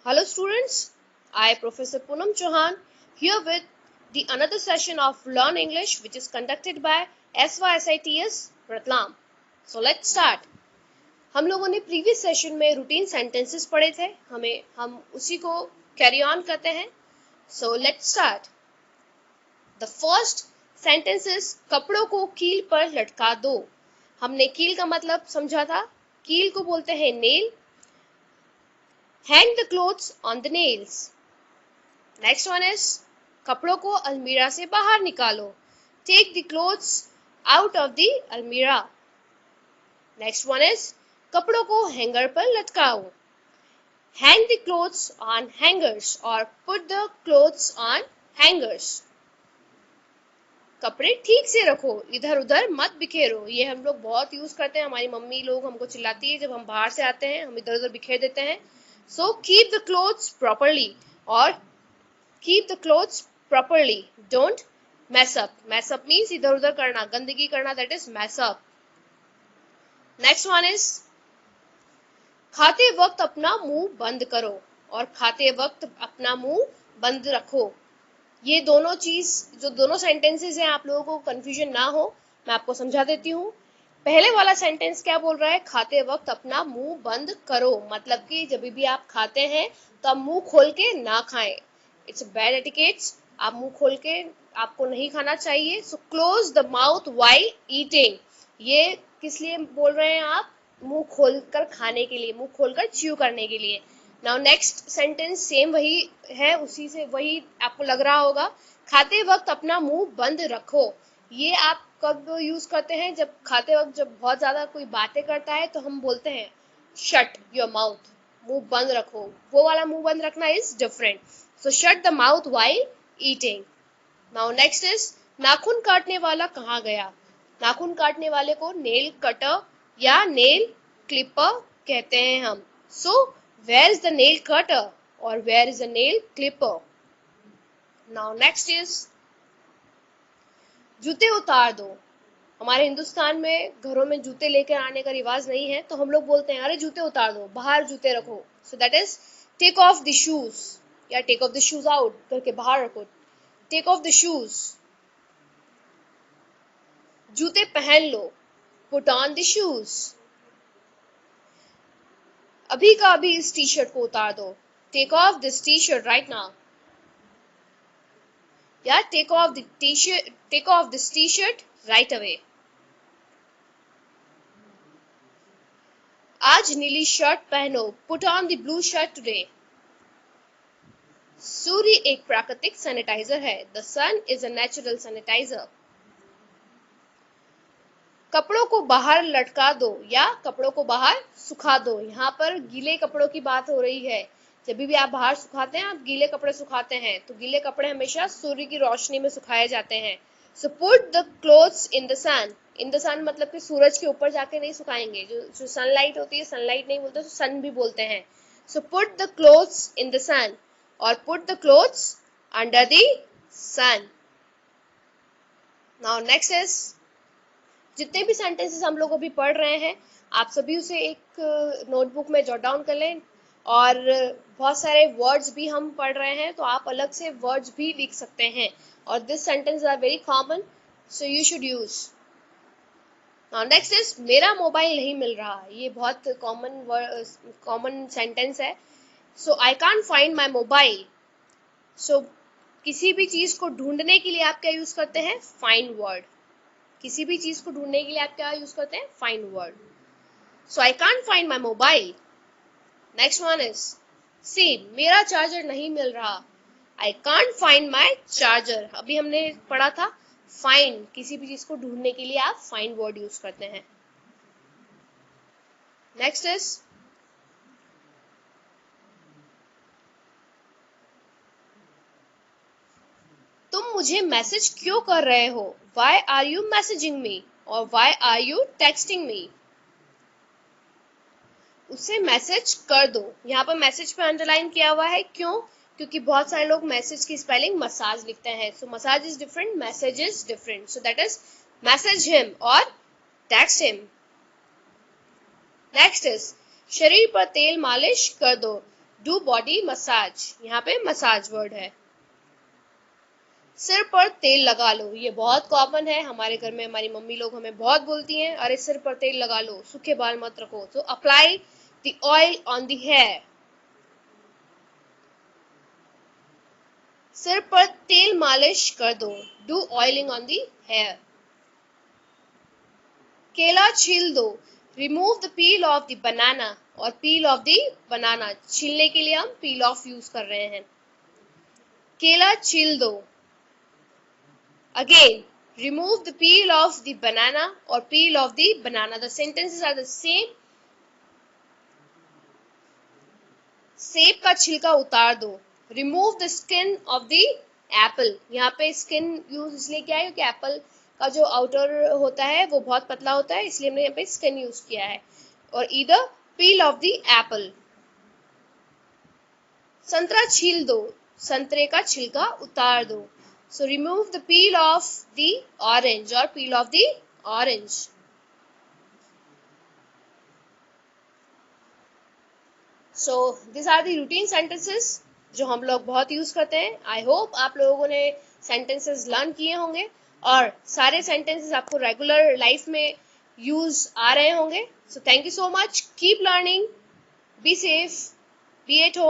Hello students, I Professor Poonam Chauhan here with the another session of Learn English which is conducted by SYSITS Ratlam. So let's start. हम लोगों ने previous session में routine sentences पढ़े थे, हम उसी को कैरी ऑन करते हैं. So let's start. The first sentence is कपड़ों को कील पर लटका दो. हमने कील का मतलब समझा था. कील को बोलते हैं nail. Hang the clothes on the nails. Next one is कपड़ों को अलमीरा से बाहर निकालो. Take the clothes out of the almirah. Next one is कपड़ों को हैंगर पर लटकाओ. Hang the clothes on hangers or put the clothes on hangers. कपड़े ठीक से रखो, इधर उधर मत बिखेरो. ये हम लोग बहुत यूज करते हैं. हमारी मम्मी लोग हमको चिल्लाती है जब हम बाहर से आते हैं, हम इधर उधर बिखेर देते हैं. So keep the clothes properly or keep the clothes properly. Don't mess up. Mess up means इधर उधर करना, गंदगी करना, that is mess up. Next one is खाते वक्त अपना मुंह बंद करो और खाते वक्त अपना मुंह बंद रखो. ये दोनों चीज जो दोनों सेंटेंसेस हैं, आप लोगों को कंफ्यूजन ना हो, मैं आपको समझा देती हूँ. पहले वाला सेंटेंस क्या बोल रहा है? खाते वक्त अपना मुंह बंद करो, मतलब कि जब भी आप खाते हैं तो आप मुंह खोल के ना खाएं. It's bad etiquettes. आप मुंह खोल के आपको नहीं खाना चाहिए. So close the mouth while eating. ये किस लिए बोल रहे हैं आप? मुंह खोलकर खाने के लिए, मुंह खोलकर च्यू करने के लिए. नाउ नेक्स्ट सेंटेंस सेम वही है, उसी से वही आपको लग रहा होगा. खाते वक्त अपना मुंह बंद रखो. ये आप कब यूज करते हैं? जब खाते वक्त जब बहुत ज्यादा कोई बातें करता है तो हम बोलते हैं शट योर माउथ, मुंह बंद रखो. वो वाला मुंह बंद रखना is different. So shut the mouth while eating. Now next is नाखून काटने वाला कहाँ गया? नाखून काटने वाले को नेल कटर या नेल क्लिपर कहते हैं हम. So where is the nail cutter और where is the nail clipper? Now next is जूते उतार दो. हमारे हिंदुस्तान में घरों में जूते लेकर आने का रिवाज नहीं है, तो हम लोग बोलते हैं अरे जूते उतार दो, बाहर जूते रखो. So that is take off the shoes या take off the shoes out करके बाहर रखो. Take off the shoes. जूते पहन लो, पुट ऑन द शूज. अभी का अभी इस टी शर्ट को उतार दो. Take off this T shirt right now. या take off the T shirt, take off this T shirt right away. आज नीली शर्ट पहनो, put on the blue shirt today. सूर्य एक प्राकृतिक सैनिटाइजर है. The sun is a natural sanitiser. कपड़ों को बाहर लटका दो या कपड़ों को बाहर सुखा दो. यहाँ पर गीले कपड़ों की बात हो रही है. जब भी आप बाहर सुखाते हैं, आप गीले कपड़े सुखाते हैं, तो गीले कपड़े हमेशा सूर्य की रोशनी में सुखाए जाते हैं. So put the clothes in the sun. In the sun मतलब कि सूरज के ऊपर जाके नहीं सुखाएंगे. जो सनलाइट होती है, सनलाइट नहीं बोलते, तो सन भी बोलते हैं. So put the clothes in the sun और put the clothes under the sun. Now next is जितने भी सेंटेंसेस हम लोग अभी पढ़ रहे हैं, आप सभी उसे एक नोटबुक में जॉट डाउन कर लें. और बहुत सारे वर्ड्स भी हम पढ़ रहे हैं, तो आप अलग से वर्ड्स भी लिख सकते हैं. और this sentence are very common, so you should use. Now next is मेरा मोबाइल नहीं मिल रहा. ये बहुत कॉमन सेंटेंस है. So I can't find my mobile. So किसी भी चीज को ढूंढने के लिए आप क्या यूज करते हैं? Find word. किसी भी चीज को ढूंढने के लिए आप क्या यूज करते हैं? Find word. So I can't find my mobile. Next one is see मेरा चार्जर नहीं मिल रहा. I can't find my charger. अभी हमने पढ़ा था फाइंड. किसी भी चीज को ढूंढने के लिए आप फाइंड वर्ड यूज करते हैं. नेक्स्ट इज तुम मुझे मैसेज क्यों कर रहे हो? Why are you messaging me? और why are you texting me? उसे मैसेज कर दो. यहाँ पर मैसेज पे अंडरलाइन किया हुआ है. क्यों? क्योंकि बहुत सारे लोग मैसेज की स्पेलिंग मसाज लिखते हैं. So massage is different, message is different. So that is message him और टेक्स्ट हिम. नेक्स्ट इज शरीर पर तेल मालिश कर दो. डू बॉडी मसाज, यहाँ पे मसाज वर्ड है। सिर पर तेल लगा लो, ये बहुत कॉमन है हमारे घर में, हमारी मम्मी लोग हमें बहुत बोलती हैं, अरे सिर पर तेल लगा लो, सूखे बाल मत रखो। तो apply the oil on the hair. सिर पर तेल मालिश कर दो, do oiling on the hair. केला छील दो, remove the peel of the banana, और पील ऑफ द बनाना छीलने के लिए हम पील ऑफ यूज कर रहे हैं। केला छील दो। Again, remove the peel of the banana or peel of the banana. The sentences are the same. सेब का छिलका उतार दो, remove the skin of the apple. यहाँ पे skin यूज इसलिए किया है क्योंकि एप्पल का जो आउटर होता है वो बहुत पतला होता है, इसलिए हमने यहाँ पे स्किन यूज किया है। और either peel of the apple. संतरा छील दो, संतरे का छिलका उतार दो। So remove the peel of the orange or peel of the orange. So these are the routine sentences जो हम लोग बहुत यूज करते हैं। आई होप आप लोगों ने सेंटेंसेस लर्न किए होंगे और सारे सेंटेंसेस आपको रेगुलर लाइफ में यूज आ रहे होंगे। So thank you so much, keep learning, be safe, be at home.